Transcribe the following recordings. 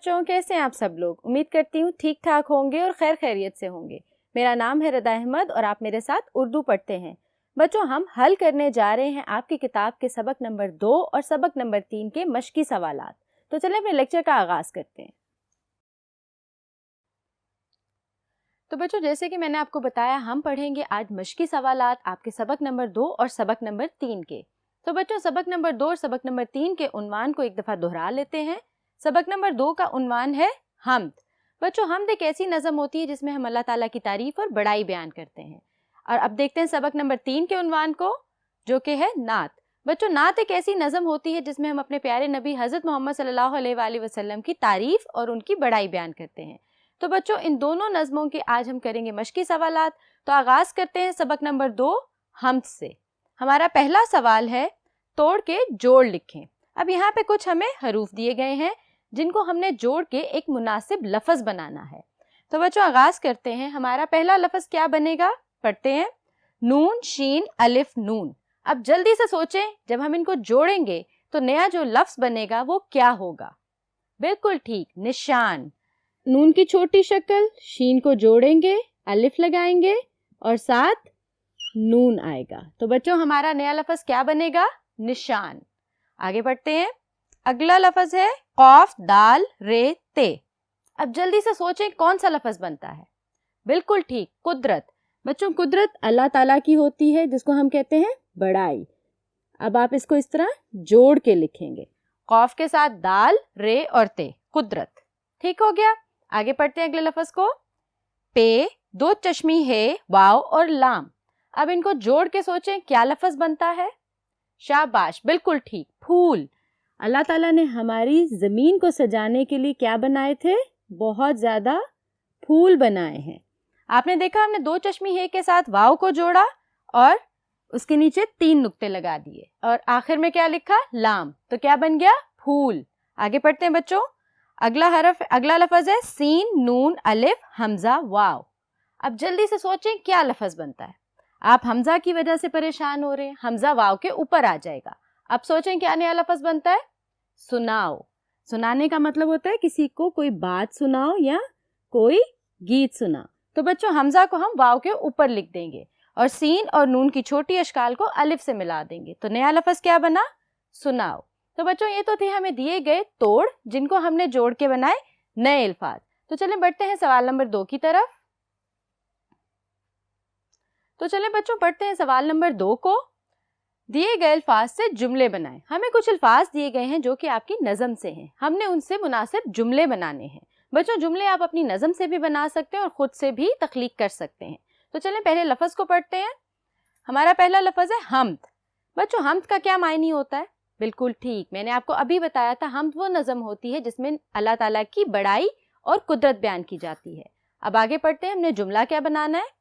بچوں، کیسے ہیں آپ سب لوگ؟ امید کرتی ہوں ٹھیک ٹھاک ہوں گے اور خیر خیریت سے ہوں گے۔ میرا نام ہے رضا احمد اور آپ میرے ساتھ اردو پڑھتے ہیں۔ بچوں، ہم حل کرنے جا رہے ہیں آپ کی کتاب کے سبق نمبر 2 اور سبق نمبر 3 کے مشقی سوالات۔ تو چلیں اپنے لیکچر کا آغاز کرتے ہیں۔ تو بچوں، جیسے کہ میں نے آپ کو بتایا، ہم پڑھیں گے آج مشقی سوالات آپ کے سبق نمبر 2 اور سبق نمبر 3 کے۔ تو بچوں، سبق نمبر 2 اور سبق نمبر 3 کے عنوان کو ایک دفعہ دہرا لیتے ہیں۔ سبق نمبر 2 کا عنوان ہے حمد۔ بچوں، حمد ایک ایسی نظم ہوتی ہے جس میں ہم اللہ تعالیٰ کی تعریف اور بڑائی بیان کرتے ہیں۔ اور اب دیکھتے ہیں سبق نمبر 3 کے عنوان کو، جو کہ ہے نعت۔ بچوں، نعت ایک ایسی نظم ہوتی ہے جس میں ہم اپنے پیارے نبی حضرت محمد صلی اللہ علیہ وآلہ وسلم کی تعریف اور ان کی بڑائی بیان کرتے ہیں۔ تو بچوں، ان دونوں نظموں کے آج ہم کریں گے مشقی سوالات۔ تو آغاز کرتے ہیں سبق نمبر 2 حمد سے۔ ہمارا پہلا سوال ہے، توڑ کے جوڑ لکھیں۔ اب یہاں پہ کچھ ہمیں حروف دیے گئے ہیں جن کو ہم نے جوڑ کے ایک مناسب لفظ بنانا ہے۔ تو بچوں، آغاز کرتے ہیں۔ ہمارا پہلا لفظ کیا بنے گا؟ پڑھتے ہیں، نون شین الف نون۔ اب جلدی سے سوچیں، جب ہم ان کو جوڑیں گے تو نیا جو لفظ بنے گا وہ کیا ہوگا؟ بالکل ٹھیک، نشان۔ نون کی چھوٹی شکل، شین کو جوڑیں گے، الف لگائیں گے اور ساتھ نون آئے گا۔ تو بچوں، ہمارا نیا لفظ کیا بنے گا؟ نشان۔ آگے بڑھتے ہیں۔ اگلا لفظ ہے قاف دال رے تے۔ اب جلدی سے سوچیں کون سا لفظ بنتا ہے؟ بالکل ٹھیک، قدرت۔ بچوں، قدرت اللہ تعالیٰ کی ہوتی ہے جس کو ہم کہتے ہیں بڑائی۔ اب آپ اس کو اس طرح جوڑ کے لکھیں گے، قاف کے ساتھ دال رے اور تے، قدرت۔ ٹھیک ہو گیا؟ آگے پڑھتے ہیں اگلے لفظ کو، پے دو چشمی ہے واو اور لام۔ اب ان کو جوڑ کے سوچیں کیا لفظ بنتا ہے؟ شاباش، بالکل ٹھیک، پھول۔ اللہ تعالیٰ نے ہماری زمین کو سجانے کے لیے کیا بنائے تھے؟ بہت زیادہ پھول بنائے ہیں۔ آپ نے دیکھا، ہم نے دو چشمی ہے کے ساتھ واو کو جوڑا اور اس کے نیچے 3 نقطے لگا دیے اور آخر میں کیا لکھا؟ لام۔ تو کیا بن گیا؟ پھول۔ آگے پڑھتے ہیں بچوں۔ اگلا لفظ ہے سین نون الف حمزہ واو۔ اب جلدی سے سوچیں کیا لفظ بنتا ہے؟ آپ حمزہ کی وجہ سے پریشان ہو رہے ہیں، حمزہ واو کے اوپر آ جائے گا۔ اب سوچیں کیا نیا لفظ بنتا ہے؟ سناؤ۔ سنانے کا مطلب ہوتا ہے کسی کو کوئی بات سناؤ یا کوئی گیت سنا۔ تو بچوں، حمزہ کو ہم واو کے اوپر لکھ دیں گے اور سین اور نون کی چھوٹی اشکال کو الف سے ملا دیں گے۔ تو نیا لفظ کیا بنا؟ سناؤ۔ تو بچوں، یہ تو تھے ہمیں دیے گئے توڑ جن کو ہم نے جوڑ کے بنائے نئے الفاظ۔ تو چلیں بڑھتے ہیں سوال نمبر 2 کی طرف۔ تو چلیں بچوں، پڑھتے ہیں سوال نمبر 2 کو۔ دیے گئے الفاظ سے جملے بنائیں۔ ہمیں کچھ الفاظ دیے گئے ہیں جو کہ آپ کی نظم سے ہیں، ہم نے ان سے مناسب جملے بنانے ہیں۔ بچوں، جملے آپ اپنی نظم سے بھی بنا سکتے ہیں اور خود سے بھی تخلیق کر سکتے ہیں۔ تو چلیں پہلے لفظ کو پڑھتے ہیں۔ ہمارا پہلا لفظ ہے حمد۔ بچوں، حمد کا کیا معنی ہوتا ہے؟ بالکل ٹھیک، میں نے آپ کو ابھی بتایا تھا، حمد وہ نظم ہوتی ہے جس میں اللہ تعالیٰ کی بڑائی اور قدرت بیان کی جاتی ہے۔ اب آگے پڑھتے ہیں، ہم نے جملہ کیا بنانا ہے؟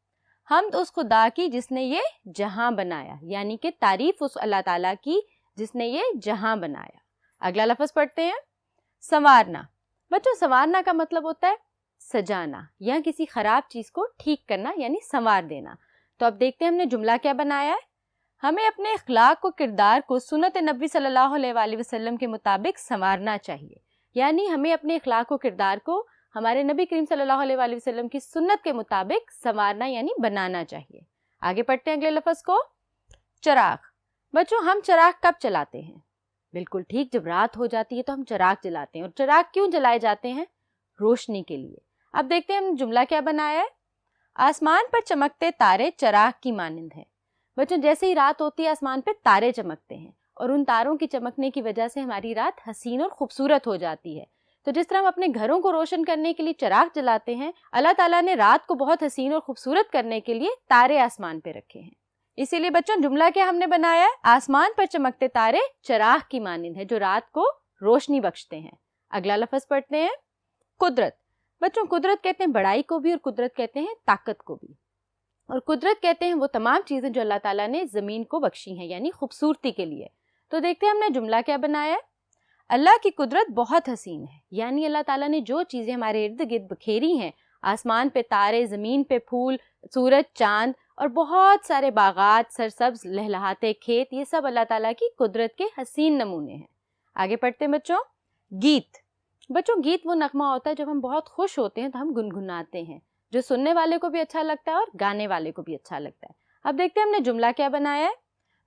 حمد اس خدا کی جس نے یہ جہاں بنایا، یعنی کہ تعریف اس اللہ تعالیٰ کی جس نے یہ جہاں بنایا۔ اگلا لفظ پڑھتے ہیں، سنوارنا۔ بچوں، سنوارنا کا مطلب ہوتا ہے سجانا یا کسی خراب چیز کو ٹھیک کرنا، یعنی سنوار دینا۔ تو اب دیکھتے ہیں ہم نے جملہ کیا بنایا ہے۔ ہمیں اپنے اخلاق و کردار کو سنت نبی صلی اللہ علیہ وآلہ وسلم کے مطابق سنوارنا چاہیے، یعنی ہمیں اپنے اخلاق و کردار کو ہمارے نبی کریم صلی اللہ علیہ وآلہ وسلم کی سنت کے مطابق سنوارنا یعنی بنانا چاہیے۔ آگے پڑھتے ہیں اگلے لفظ کو، چراغ۔ بچوں، ہم چراغ کب چلاتے ہیں؟ بالکل ٹھیک، جب رات ہو جاتی ہے تو ہم چراغ جلاتے ہیں۔ اور چراغ کیوں جلائے جاتے ہیں؟ روشنی کے لیے۔ اب دیکھتے ہیں ہم جملہ کیا بنایا ہے۔ آسمان پر چمکتے تارے چراغ کی مانند ہیں۔ بچوں، جیسے ہی رات ہوتی ہے آسمان پہ تارے چمکتے ہیں اور ان تاروں کی چمکنے کی وجہ سے ہماری رات حسین اور خوبصورت ہو جاتی ہے۔ تو جس طرح ہم اپنے گھروں کو روشن کرنے کے لیے چراغ جلاتے ہیں، اللہ تعالیٰ نے رات کو بہت حسین اور خوبصورت کرنے کے لیے تارے آسمان پہ رکھے ہیں۔ اسی لیے بچوں، جملہ کیا ہم نے بنایا ہے؟ آسمان پر چمکتے تارے چراغ کی مانند ہے، جو رات کو روشنی بخشتے ہیں۔ اگلا لفظ پڑھتے ہیں، قدرت۔ بچوں، قدرت کہتے ہیں بڑائی کو بھی اور قدرت کہتے ہیں طاقت کو بھی۔ اور قدرت کہتے ہیں وہ تمام چیزیں جو اللہ تعالیٰ نے زمین کو بخشی ہیں، یعنی خوبصورتی کے لیے۔ تو دیکھتے ہیں ہم نے جملہ کیا بنایا ہے۔ اللہ کی قدرت بہت حسین ہے، یعنی اللہ تعالیٰ نے جو چیزیں ہمارے ارد گرد بکھیری ہیں، آسمان پہ تارے، زمین پہ پھول، سورج، چاند اور بہت سارے باغات، سرسبز لہلہاتے کھیت، یہ سب اللہ تعالیٰ کی قدرت کے حسین نمونے ہیں۔ آگے پڑھتے ہیں بچوں، گیت۔ بچوں گیت وہ نغمہ ہوتا ہے جب ہم بہت خوش ہوتے ہیں تو ہم گنگناتے ہیں، جو سننے والے کو بھی اچھا لگتا ہے اور گانے والے کو بھی اچھا لگتا ہے۔ اب دیکھتے ہیں ہم نے جملہ کیا بنایا ہے۔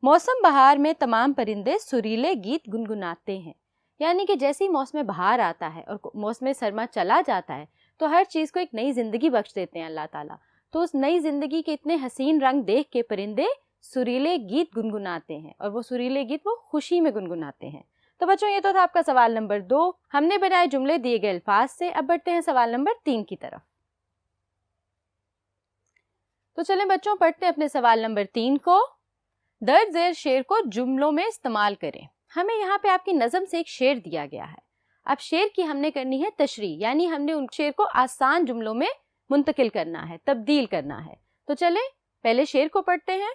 موسم بہار میں تمام پرندے سریلے گیت گنگناتے ہیں، یعنی کہ جیسے ہی موسم بہار آتا ہے اور موسم سرما چلا جاتا ہے تو ہر چیز کو ایک نئی زندگی بخش دیتے ہیں اللہ تعالیٰ، تو اس نئی زندگی کے اتنے حسین رنگ دیکھ کے پرندے سریلے گیت گنگناتے ہیں، اور وہ سریلے گیت وہ خوشی میں گنگناتے ہیں۔ تو بچوں یہ تو تھا آپ کا سوال نمبر 2۔ ہم نے بنائے جملے دیے گئے الفاظ سے۔ اب بڑھتے ہیں سوال نمبر 3 کی طرف۔ تو چلیں بچوں پڑھتے ہیں اپنے سوال نمبر 3 کو۔ درج ذیل شعر کو جملوں میں استعمال کریں۔ ہمیں یہاں پہ آپ کی نظم سے ایک شعر دیا گیا ہے، اب شعر کی ہم نے کرنی ہے تشریح، یعنی ہم نے ان شعر کو آسان جملوں میں منتقل کرنا ہے، تبدیل کرنا ہے۔ تو چلیں پہلے شعر کو پڑھتے ہیں۔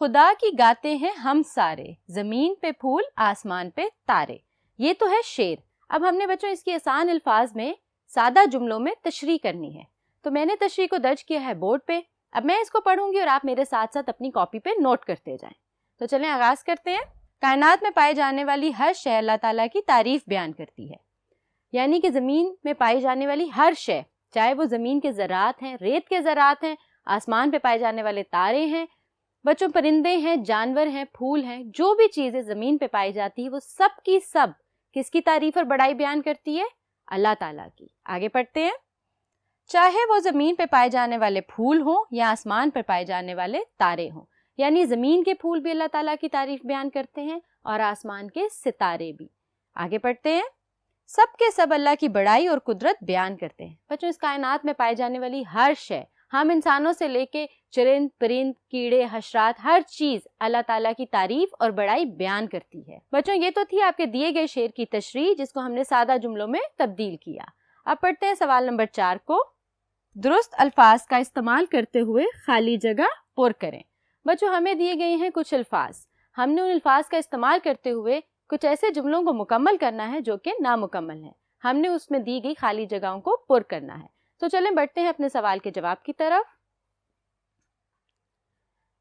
خدا کی گاتے ہیں ہم سارے، زمین پہ پھول آسمان پہ تارے۔ یہ تو ہے شعر۔ اب ہم نے بچوں اس کی آسان الفاظ میں سادہ جملوں میں تشریح کرنی ہے، تو میں نے تشریح کو درج کیا ہے بورڈ پہ۔ اب میں اس کو پڑھوں گی اور آپ میرے ساتھ ساتھ اپنی کاپی پہ نوٹ کرتے جائیں۔ تو چلیں آغاز کرتے ہیں۔ کائنات میں پائے جانے والی ہر شے اللہ تعالیٰ کی تعریف بیان کرتی ہے، یعنی کہ زمین میں پائی جانے والی ہر شے، چاہے وہ زمین کے ذرات ہیں، ریت کے ذرات ہیں، آسمان پہ پائے جانے والے تارے ہیں، بچوں پرندے ہیں، جانور ہیں، پھول ہیں، جو بھی چیزیں زمین پہ پائی جاتی ہے وہ سب کی سب کس کی تعریف اور بڑائی بیان کرتی ہے؟ اللہ تعالیٰ کی۔ آگے پڑھتے ہیں۔ چاہے وہ زمین پہ پائے جانے والے پھول ہوں یا آسمان پر پائے جانے والے تارے ہوں، یعنی زمین کے پھول بھی اللہ تعالیٰ کی تعریف بیان کرتے ہیں اور آسمان کے ستارے بھی۔ آگے پڑھتے ہیں۔ سب کے سب اللہ کی بڑائی اور قدرت بیان کرتے ہیں۔ بچوں اس کائنات میں پائے جانے والی ہر شے، ہم انسانوں سے لے کے چرند پرند کیڑے حشرات، ہر چیز اللہ تعالیٰ کی تعریف اور بڑائی بیان کرتی ہے۔ بچوں یہ تو تھی آپ کے دیے گئے شعر کی تشریح، جس کو ہم نے سادہ جملوں میں تبدیل کیا۔ اب پڑھتے ہیں سوال نمبر 4 کو۔ درست الفاظ کا استعمال کرتے ہوئے خالی جگہ پر کریں۔ بچوں ہمیں دیے گئے ہیں کچھ الفاظ، ہم نے ان الفاظ کا استعمال کرتے ہوئے کچھ ایسے جملوں کو مکمل کرنا ہے جو کہ نامکمل ہیں، ہم نے اس میں دی گئی خالی جگہوں کو پر کرنا ہے۔ تو چلیں بڑھتے ہیں اپنے سوال کے جواب کی طرف۔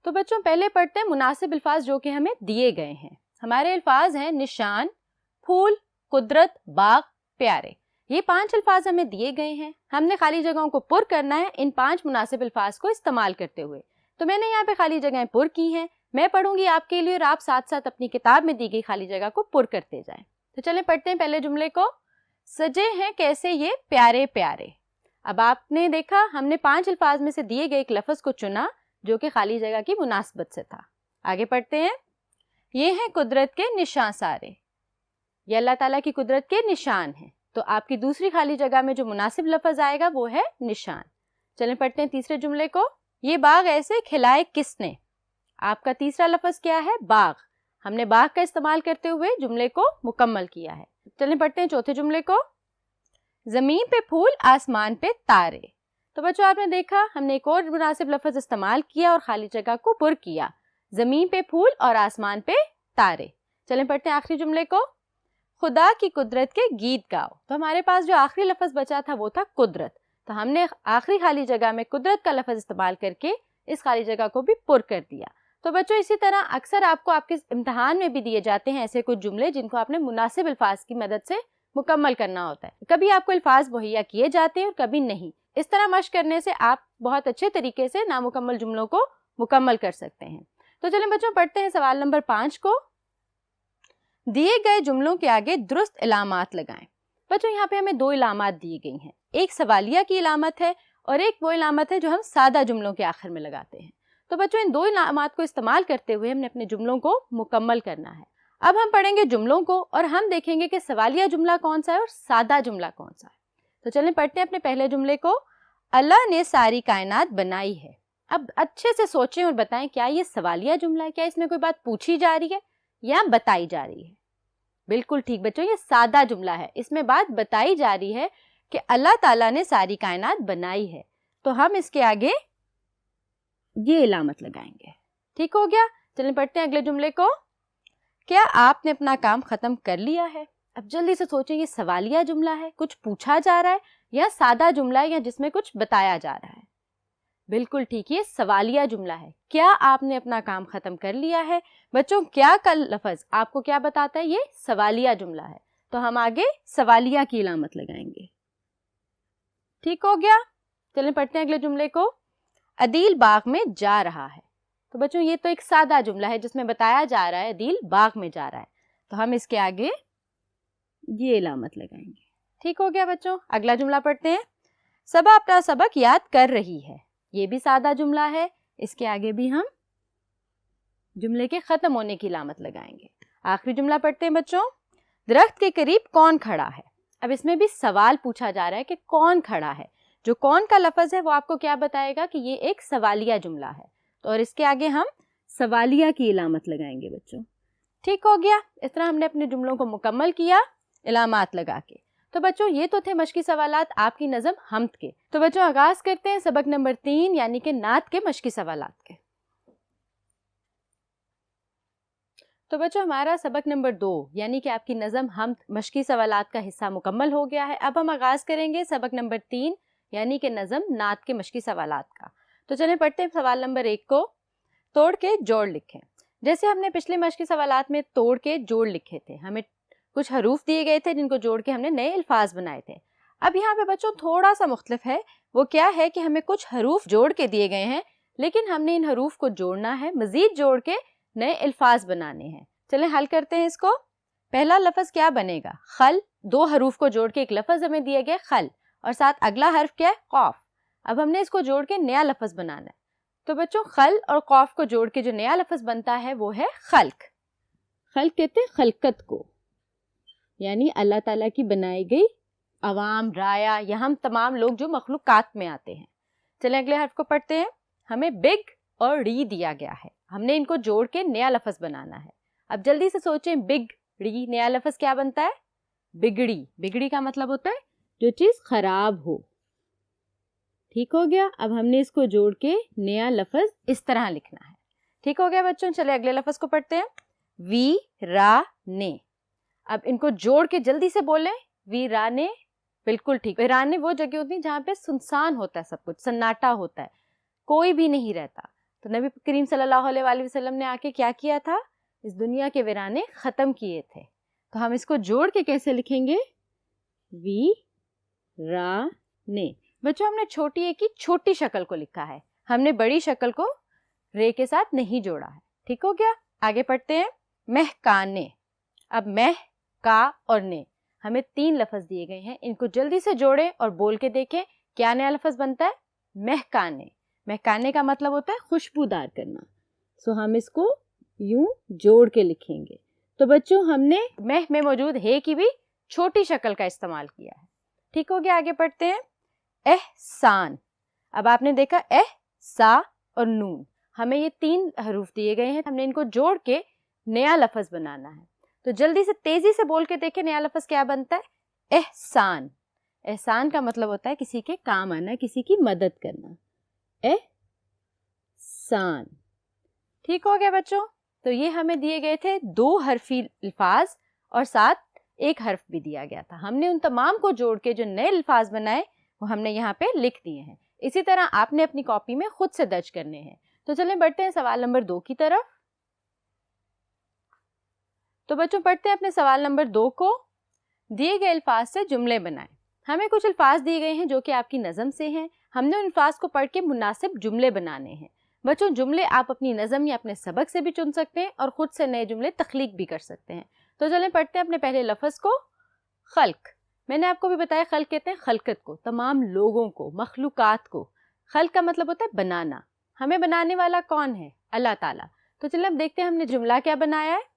تو بچوں پہلے پڑھتے ہیں مناسب الفاظ جو کہ ہمیں دیے گئے ہیں۔ ہمارے الفاظ ہیں نشان، پھول، قدرت، باغ، پیارے۔ یہ 5 الفاظ ہمیں دیے گئے ہیں، ہم نے خالی جگہوں کو پر کرنا ہے ان 5 مناسب الفاظ کو استعمال کرتے ہوئے۔ تو میں نے یہاں پہ خالی جگہیں پر کی ہیں، میں پڑھوں گی آپ کے لیے اور آپ ساتھ ساتھ اپنی کتاب میں دی گئی خالی جگہ کو پر کرتے جائیں۔ تو چلیں پڑھتے ہیں پہلے جملے کو۔ سجے ہیں کیسے یہ پیارے پیارے۔ اب آپ نے دیکھا ہم نے 5 الفاظ میں سے دیے گئے ایک لفظ کو چنا جو کہ خالی جگہ کی مناسبت سے تھا۔ آگے پڑھتے ہیں۔ یہ ہیں قدرت کے نشان سارے، یہ اللہ تعالیٰ کی قدرت کے نشان ہیں، تو آپ کی دوسری خالی جگہ میں جو مناسب لفظ آئے گا وہ ہے نشان۔ چلیں پڑھتے ہیں تیسرے جملے کو۔ یہ باغ ایسے کھلائے کس نے۔ آپ کا تیسرا لفظ کیا ہے؟ باغ۔ ہم نے باغ کا استعمال کرتے ہوئے جملے کو مکمل کیا ہے۔ چلیں پڑھتے ہیں چوتھے جملے کو۔ زمین پہ پھول آسمان پہ تارے۔ تو بچوں آپ نے دیکھا ہم نے ایک اور مناسب لفظ استعمال کیا اور خالی جگہ کو پر کیا، زمین پہ پھول اور آسمان پہ تارے۔ چلیں پڑھتے ہیں آخری جملے کو۔ خدا کی قدرت کے گیت گاؤ۔ تو ہمارے پاس جو آخری لفظ بچا تھا وہ تھا قدرت، تو ہم نے آخری خالی جگہ میں قدرت کا لفظ استعمال کر کے اس خالی جگہ کو بھی پر کر دیا۔ تو بچوں اسی طرح اکثر آپ کو آپ کے امتحان میں بھی دیے جاتے ہیں ایسے کچھ جملے جن کو آپ نے مناسب الفاظ کی مدد سے مکمل کرنا ہوتا ہے۔ کبھی آپ کو الفاظ مہیا کیے جاتے ہیں اور کبھی نہیں۔ اس طرح مشق کرنے سے آپ بہت اچھے طریقے سے نامکمل جملوں کو مکمل کر سکتے ہیں۔ تو چلیں بچوں پڑھتے ہیں سوال نمبر 5 کو۔ دیے گئے جملوں کے آگے درست علامات لگائیں۔ بچوں یہاں پہ ہمیں 2 علامات دی گئی ہیں، ایک سوالیہ کی علامت ہے اور ایک وہ علامت ہے جو ہم سادہ جملوں کے آخر میں لگاتے ہیں۔ تو بچوں ان 2 علامات کو استعمال کرتے ہوئے ہم نے اپنے جملوں کو مکمل کرنا ہے۔ اب ہم پڑھیں گے جملوں کو اور ہم دیکھیں گے کہ سوالیہ جملہ کون سا ہے اور سادہ جملہ کون سا ہے۔ تو چلیں پڑھتے ہیں اپنے پہلے جملے کو۔ اللہ نے ساری کائنات بنائی ہے۔ اب اچھے سے سوچیں اور بتائیں کیا یہ سوالیہ جملہ ہے، کیا اس میں کوئی بات پوچھی جا رہی ہے یا بتائی جا رہی ہے؟ بالکل ٹھیک بچوں، یہ سادہ جملہ ہے، اس میں بات بتائی جا رہی ہے کہ اللہ تعالیٰ نے ساری کائنات بنائی ہے، تو ہم اس کے آگے یہ علامت لگائیں گے۔ ٹھیک ہو گیا؟ چلیں پڑھتے ہیں اگلے جملے کو۔ کیا آپ نے اپنا کام ختم کر لیا ہے؟ اب جلدی سے سوچیں یہ سوالیہ جملہ ہے، کچھ پوچھا جا رہا ہے، یا سادہ جملہ ہے یا جس میں کچھ بتایا جا رہا ہے؟ بالکل ٹھیک، یہ سوالیہ جملہ ہے۔ کیا آپ نے اپنا کام ختم کر لیا ہے؟ بچوں کیا کا لفظ آپ کو کیا بتاتا ہے؟ یہ سوالیہ جملہ ہے، تو ہم آگے سوالیہ کی علامت لگائیں گے. ٹھیک ہو گیا؟ چلیں پڑھتے ہیں اگلے جملے کو. عدیل باغ میں جا رہا ہے. تو بچوں یہ تو ایک سادہ جملہ ہے جس میں بتایا جا رہا ہے عدیل باغ میں جا رہا ہے، تو ہم اس کے آگے یہ علامت لگائیں گے. ٹھیک ہو گیا بچوں؟ اگلا جملہ پڑھتے ہیں. صبا اپنا سبق یاد کر رہی ہے. یہ بھی سادہ جملہ ہے، اس کے آگے بھی ہم جملے کے ختم ہونے کی علامت لگائیں گے. آخری جملہ پڑھتے ہیں بچوں. درخت کے قریب کون کھڑا ہے. اب اس میں بھی سوال پوچھا جا رہا ہے کہ کون کھڑا ہے. جو کون کا لفظ ہے وہ آپ کو کیا بتائے گا کہ یہ ایک سوالیہ جملہ ہے، تو اور اس کے آگے ہم سوالیہ کی علامت لگائیں گے بچوں. ٹھیک ہو گیا؟ اس طرح ہم نے اپنے جملوں کو مکمل کیا علامات لگا کے. تو بچوں یہ تو تھے مشقی سوالات آپ کی نظم حمد کے. تو بچوں آغاز کرتے ہیں سبق نمبر 3 یعنی کہ نعت کے مشقی سوالات کے. تو بچوں ہمارا سبق نمبر 2 یعنی کہ آپ کی نظم حمد مشقی سوالات کا حصہ مکمل ہو گیا ہے. اب ہم آغاز کریں گے سبق نمبر 3 یعنی کہ نظم نعت کے مشقی سوالات کا. تو چلیں پڑھتے ہیں سوال نمبر 1 کو. توڑ کے جوڑ لکھیں. جیسے ہم نے پچھلے مشقی سوالات میں توڑ کے جوڑ لکھے تھے، ہمیں کچھ حروف دیے گئے تھے جن کو جوڑ کے ہم نے نئے الفاظ بنائے تھے. اب یہاں پہ بچوں تھوڑا سا مختلف ہے. وہ کیا ہے کہ ہمیں کچھ حروف جوڑ کے دیے گئے ہیں لیکن ہم نے ان حروف کو جوڑنا ہے، مزید جوڑ کے نئے الفاظ بنانے ہیں. چلیں حل کرتے ہیں اس کو. پہلا لفظ کیا بنے گا؟ خل. 2 حروف کو جوڑ کے ایک لفظ ہمیں دیا گیا خل، اور ساتھ اگلا حرف کیا ہے؟ قاف. اب ہم نے اس کو جوڑ کے نیا لفظ بنانا ہے. تو بچوں خل اور قاف کو جوڑ کے جو نیا لفظ بنتا ہے وہ ہے خلق. خلق کہتے ہیں خلقت کو، یعنی اللہ تعالیٰ کی بنائی گئی عوام، رایا یا ہم تمام لوگ جو مخلوقات میں آتے ہیں. چلیں اگلے حرف کو پڑھتے ہیں. ہمیں بگ اور ری دیا گیا ہے، ہم نے ان کو جوڑ کے نیا لفظ بنانا ہے. اب جلدی سے سوچیں، بگ ری نیا لفظ کیا بنتا ہے؟ بگڑی. بگڑی کا مطلب ہوتا ہے جو چیز خراب ہو. ٹھیک ہو گیا؟ اب ہم نے اس کو جوڑ کے نیا لفظ اس طرح لکھنا ہے. ٹھیک ہو گیا بچوں؟ چلے اگلے لفظ کو پڑھتے ہیں. وی را نے. اب ان کو جوڑ کے جلدی سے بولیں. وی را نے. بالکل ٹھیک. ویرانے وہ جگہ ہوتی ہیں جہاں پہ سنسان ہوتا ہے، سب کچھ سناٹا ہوتا ہے، کوئی بھی نہیں رہتا. تو نبی کریم صلی اللہ علیہ وآلہ وسلم نے آ کے کیا کیا تھا؟ اس دنیا کے ویرانے ختم کیے تھے. تو ہم اس کو جوڑ کے کیسے لکھیں گے؟ وی را نے. بچوں ہم نے چھوٹی اے کی چھوٹی شکل کو لکھا ہے، ہم نے بڑی شکل کو رے کے ساتھ نہیں جوڑا ہے. ٹھیک ہو گیا؟ آگے پڑھتے ہیں. مہکانے. اب مہ، کا اور نے، ہمیں 3 لفظ دیے گئے ہیں. ان کو جلدی سے جوڑیں اور بول کے دیکھیں کیا نیا لفظ بنتا ہے؟ مہکانے. مہکانے کا مطلب ہوتا ہے خوشبودار کرنا. سو ہم اس کو یوں جوڑ کے لکھیں گے. تو بچوں ہم نے مہ میں موجود ہے کی بھی چھوٹی شکل کا استعمال کیا ہے. ٹھیک ہو گیا؟ آگے پڑھتے ہیں. احسان. اب آپ نے دیکھا سا اور نون، ہمیں یہ 3 حروف دیے گئے ہیں، ہم نے ان کو جوڑ کے نیا لفظ بنانا ہے. تو جلدی سے تیزی سے بول کے دیکھیں نیا لفظ کیا بنتا ہے؟ احسان. احسان کا مطلب ہوتا ہے کسی کے کام آنا، کسی کی مدد کرنا. احسان. ٹھیک ہو گیا بچوں؟ تو یہ ہمیں دیے گئے تھے 2 حرفی الفاظ اور ساتھ ایک حرف بھی دیا گیا تھا. ہم نے ان تمام کو جوڑ کے جو نئے الفاظ بنائے وہ ہم نے یہاں پہ لکھ دیے ہیں. اسی طرح آپ نے اپنی کاپی میں خود سے درج کرنے ہیں. تو چلیں بڑھتے ہیں سوال نمبر 2 کی طرف. تو بچوں پڑھتے ہیں اپنے سوال نمبر 2 کو. دیے گئے الفاظ سے جملے بنائیں. ہمیں کچھ الفاظ دیے گئے ہیں جو کہ آپ کی نظم سے ہیں، ہم نے ان الفاظ کو پڑھ کے مناسب جملے بنانے ہیں. بچوں جملے آپ اپنی نظم یا اپنے سبق سے بھی چن سکتے ہیں اور خود سے نئے جملے تخلیق بھی کر سکتے ہیں. تو چلیں پڑھتے ہیں اپنے پہلے لفظ کو. خلق. میں نے آپ کو بھی بتایا خلق کہتے ہیں خلقت کو، تمام لوگوں کو، مخلوقات کو. خلق کا مطلب ہوتا ہے بنانا. ہمیں بنانے والا کون ہے؟ اللہ تعالیٰ. تو چلیں اب دیکھتے ہیں ہم نے جملہ کیا بنایا ہے.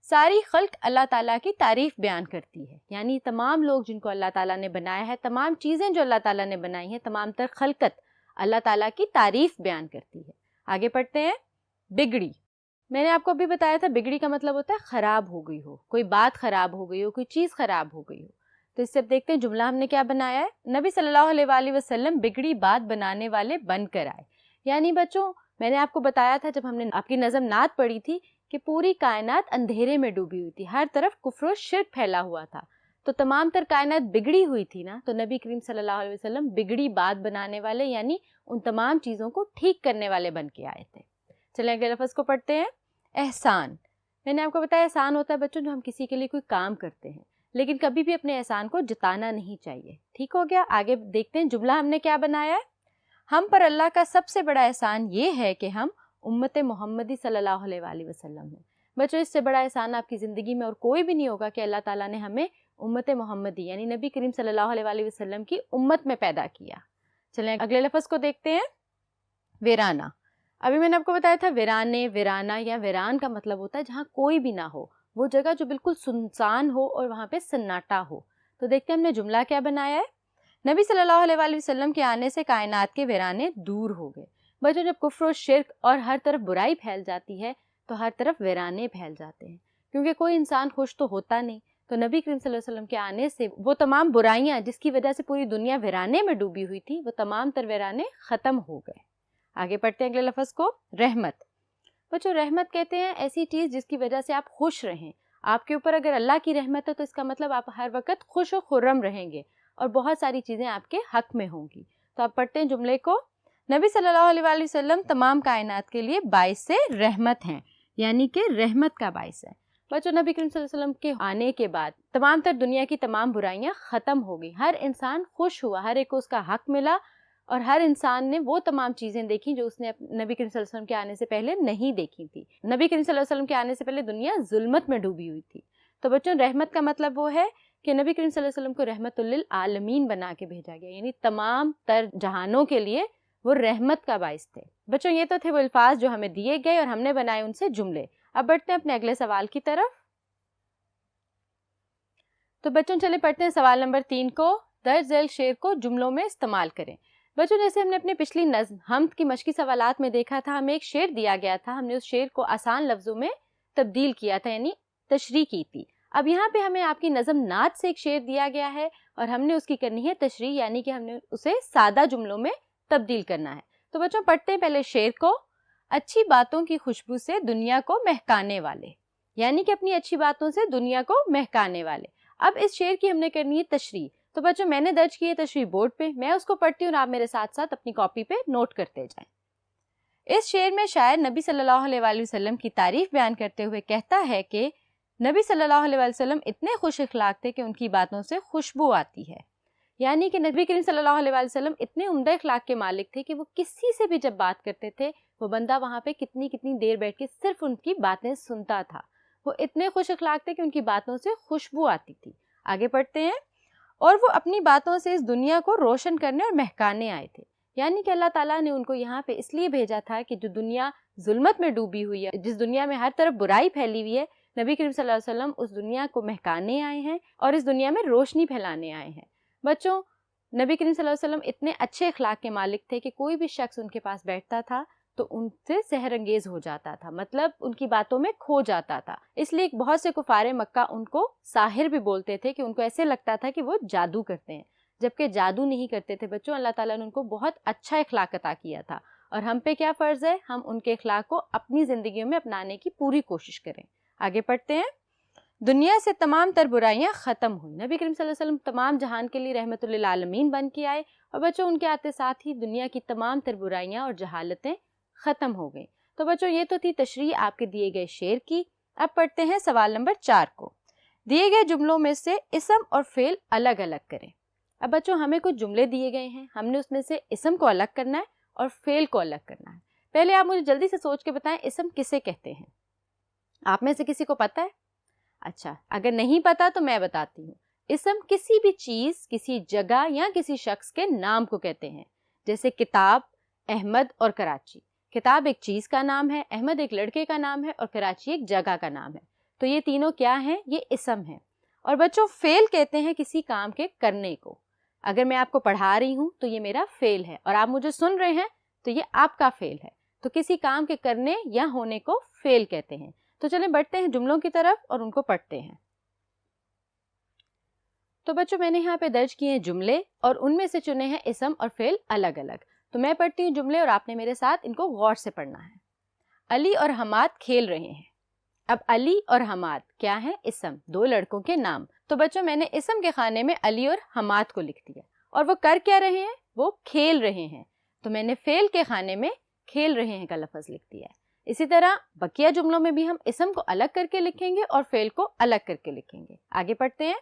ساری خلق اللہ تعالیٰ کی تعریف بیان کرتی ہے، یعنی تمام لوگ جن کو اللہ تعالیٰ نے بنایا ہے، تمام چیزیں جو اللہ تعالیٰ نے بنائی ہیں، تمام تر خلقت اللہ تعالیٰ کی تعریف بیان کرتی ہے. آگے پڑھتے ہیں. بگڑی. میں نے آپ کو ابھی بتایا تھا بگڑی کا مطلب ہوتا ہے خراب ہو گئی ہو، کوئی بات خراب ہو گئی ہو، کوئی چیز خراب ہو گئی ہو. تو اس سے اب دیکھتے ہیں جملہ ہم نے کیا بنایا ہے. نبی صلی اللہ علیہ وآلہ وسلم بگڑی بات بنانے والے بن کر آئے. یعنی بچوں میں نے آپ کو بتایا تھا جب ہم نے آپ کی نظم نعت پڑھی تھی کہ پوری کائنات اندھیرے میں ڈوبی ہوئی تھی، ہر طرف کفر و شرک پھیلا ہوا تھا، تو تمام تر کائنات بگڑی ہوئی تھی نا. تو نبی کریم صلی اللہ علیہ وسلم بگڑی بات بنانے والے یعنی ان تمام چیزوں کو ٹھیک کرنے والے بن کے آئے تھے. چلیں اگلے لفظ کو پڑھتے ہیں. احسان. میں نے آپ کو بتایا احسان ہوتا ہے بچوں جو ہم کسی کے لیے کوئی کام کرتے ہیں. لیکن کبھی بھی اپنے احسان کو جتانا نہیں چاہیے. ٹھیک ہو گیا. آگے دیکھتے ہیں جملہ ہم نے کیا بنایا ہے. ہم پر اللہ کا سب سے بڑا احسان یہ ہے کہ ہم امت محمدی صلی اللہ علیہ وآلہ وسلم ہیں. بچوں اس سے بڑا احسان آپ کی زندگی میں اور کوئی بھی نہیں ہوگا کہ اللہ تعالیٰ نے ہمیں امت محمدی یعنی نبی کریم صلی اللہ علیہ وآلہ وسلم کی امت میں پیدا کیا. چلیں اگلے لفظ کو دیکھتے ہیں. ویرانہ. ابھی میں نے آپ کو بتایا تھا ویرانے ویرانہ یا ویران کا مطلب ہوتا ہے جہاں کوئی بھی نہ ہو, وہ جگہ جو بالکل سنسان ہو اور وہاں پہ سناٹا ہو. تو دیکھتے ہیں ہم نے جملہ کیا بنایا ہے. نبی صلی اللہ علیہ وآلہ وسلم کے آنے سے کائنات کے ویرانے دور ہو گئے. بچوں جب کفر و شرک اور ہر طرف برائی پھیل جاتی ہے تو ہر طرف ویرانے پھیل جاتے ہیں, کیونکہ کوئی انسان خوش تو ہوتا نہیں. تو نبی کریم صلی اللہ علیہ وسلم کے آنے سے وہ تمام برائیاں جس کی وجہ سے پوری دنیا ویرانے میں ڈوبی ہوئی تھی, وہ تمام تر ویرانے ختم ہو گئے. آگے پڑھتے ہیں اگلے لفظ کو. رحمت. بچوں رحمت کہتے ہیں ایسی چیز جس کی وجہ سے آپ خوش رہیں. آپ کے اوپر اگر اللہ کی رحمت ہے تو اس کا مطلب آپ ہر وقت خوش و خرم رہیں گے اور بہت ساری چیزیں آپ کے حق میں ہوں گی. تو آپ پڑھتے ہیں جملے کو. نبی صلی اللہ علیہ وآلہ وسلم تمام کائنات کے لیے باعث رحمت ہیں, یعنی کہ رحمت کا باعث ہے. بچوں نبی کریم صلی اللہ علیہ وسلم کے آنے کے بعد تمام تر دنیا کی تمام برائیاں ختم ہو گئی. ہر انسان خوش ہوا, ہر ایک کو اس کا حق ملا اور ہر انسان نے وہ تمام چیزیں دیکھی جو اس نے نبی کریم صلی اللہ علیہ وسلم کے آنے سے پہلے نہیں دیکھی تھی. نبی کریم صلی اللہ علیہ وسلم کے آنے سے پہلے دنیا ظلمت میں ڈوبی ہوئی تھی. تو بچوں رحمت کا مطلب وہ ہے کہ نبی کریم صلی اللہ علیہ وسلم کو رحمت للعالمین بنا کے بھیجا گیا, یعنی تمام تر جہانوں کے لیے وہ رحمت کا باعث تھے. بچوں یہ تو تھے وہ الفاظ جو ہمیں دیے گئے اور ہم نے بنائے ان سے جملے. اب بڑھتے ہیں اپنے اگلے سوال کی طرف. تو بچوں چلے پڑھتے ہیں سوال نمبر 3 کو. درج ذیل شعر کو جملوں میں استعمال کریں. بچوں جیسے ہم نے اپنے پچھلی نظم حمد کی مشقی سوالات میں دیکھا تھا, ہمیں ایک شعر دیا گیا تھا, ہم نے اس شعر کو آسان لفظوں میں تبدیل کیا تھا, یعنی تشریح کی تھی. اب یہاں پہ ہمیں آپ کی نظم نعت سے ایک شعر دیا گیا ہے اور ہم نے اس کی کرنی ہے تشریح, یعنی کہ ہم نے اسے سادہ جملوں میں تبدیل کرنا ہے. تو بچوں پڑھتے ہیں پہلے شعر کو. اچھی باتوں کی خوشبو سے دنیا کو مہکانے والے, یعنی کہ اپنی اچھی باتوں سے دنیا کو مہکانے والے. اب اس شعر کی ہم نے کرنی ہے تشریح. تو بچوں میں نے درج کی ہے تشریح بورڈ پہ, میں اس کو پڑھتی ہوں اور آپ میرے ساتھ ساتھ اپنی کاپی پہ نوٹ کرتے جائیں. اس شعر میں شاعر نبی صلی اللہ علیہ وآلہ وسلم کی تعریف بیان کرتے ہوئے کہتا ہے کہ نبی صلی اللہ علیہ وآلہ وسلم اتنے خوش اخلاق تھے کہ ان کی باتوں سے خوشبو آتی ہے. یعنی کہ نبی کریم صلی اللہ علیہ وآلہ وسلم اتنے عمدہ اخلاق کے مالک تھے کہ وہ کسی سے بھی جب بات کرتے تھے وہ بندہ وہاں پہ کتنی دیر بیٹھ کے صرف ان کی باتیں سنتا تھا. وہ اتنے خوش اخلاق تھے کہ ان کی باتوں سے خوشبو آتی تھی. آگے پڑھتے ہیں. اور وہ اپنی باتوں سے اس دنیا کو روشن کرنے اور مہکانے آئے تھے, یعنی کہ اللہ تعالیٰ نے ان کو یہاں پہ اس لیے بھیجا تھا کہ جو دنیا ظلمت میں ڈوبی ہوئی ہے, جس دنیا میں ہر طرف برائی پھیلی ہوئی ہے, نبی کریم صلی اللہ علیہ وسلم اس دنیا کو مہکانے آئے ہیں اور اس دنیا میں روشنی پھیلانے آئے ہیں. بچوں نبی کریم صلی اللہ علیہ وسلم اتنے اچھے اخلاق کے مالک تھے کہ کوئی بھی شخص ان کے پاس بیٹھتا تھا تو ان سے سحر انگیز ہو جاتا تھا, مطلب ان کی باتوں میں کھو جاتا تھا. اس لیے بہت سے کفار مکہ ان کو ساحر بھی بولتے تھے کہ ان کو ایسے لگتا تھا کہ وہ جادو کرتے ہیں, جبکہ جادو نہیں کرتے تھے. بچوں اللہ تعالیٰ نے ان کو بہت اچھا اخلاق عطا کیا تھا اور ہم پہ کیا فرض ہے, ہم ان کے اخلاق کو اپنی زندگیوں میں اپنانے کی پوری کوشش کریں. آگے پڑھتے ہیں. دنیا سے تمام تر برائیاں ختم ہوئی. نبی کریم صلی اللہ علیہ وسلم تمام جہان کے لیے رحمت للعالمین بن کے آئے اور بچوں ان کے آتے ساتھ ہی دنیا کی تمام تر برائیاں اور جہالتیں ختم ہو گئیں. تو بچوں یہ تو تھی تشریح آپ کے دیے گئے شعر کی. اب پڑھتے ہیں سوال نمبر 4 کو. دیے گئے جملوں میں سے اسم اور فعل الگ الگ کریں. اب بچوں ہمیں کچھ جملے دیے گئے ہیں, ہم نے اس میں سے اسم کو الگ کرنا ہے اور فعل کو الگ کرنا ہے. پہلے آپ مجھے جلدی سے سوچ کے بتائیں اسم کسے کہتے ہیں. آپ میں سے کسی کو پتہ ہے؟ اچھا اگر نہیں پتا تو میں بتاتی ہوں. اسم کسی بھی چیز, کسی جگہ یا کسی شخص کے نام کو کہتے ہیں, جیسے کتاب, احمد اور کراچی. کتاب ایک چیز کا نام ہے, احمد ایک لڑکے کا نام ہے اور کراچی ایک جگہ کا نام ہے. تو یہ تینوں کیا ہیں؟ یہ اسم ہیں. اور بچوں فعل کہتے ہیں کسی کام کے کرنے کو. اگر میں آپ کو پڑھا رہی ہوں تو یہ میرا فعل ہے اور آپ مجھے سن رہے ہیں تو یہ آپ کا فعل ہے. تو کسی کام کے کرنے یا ہونے کو فعل کہتے ہیں. تو چلیں بڑھتے ہیں جملوں کی طرف اور ان کو پڑھتے ہیں. تو بچوں میں نے یہاں پہ درج کیے ہیں جملے اور ان میں سے چنے ہیں اسم اور فعل الگ الگ. تو میں پڑھتی ہوں جملے اور آپ نے میرے ساتھ ان کو غور سے پڑھنا ہے. علی اور حماد کھیل رہے ہیں. اب علی اور حماد کیا ہیں؟ اسم, دو لڑکوں کے نام. تو بچوں میں نے اسم کے خانے میں علی اور حماد کو لکھ دیا اور وہ کر کیا رہے ہیں؟ وہ کھیل رہے ہیں. تو میں نے فعل کے خانے میں کھیل رہے ہیں کا لفظ لکھ دیا ہے. اسی طرح بقیہ جملوں میں بھی ہم اسم کو الگ کر کے لکھیں گے اور فعل کو الگ کر کے لکھیں گے. آگے پڑھتے ہیں.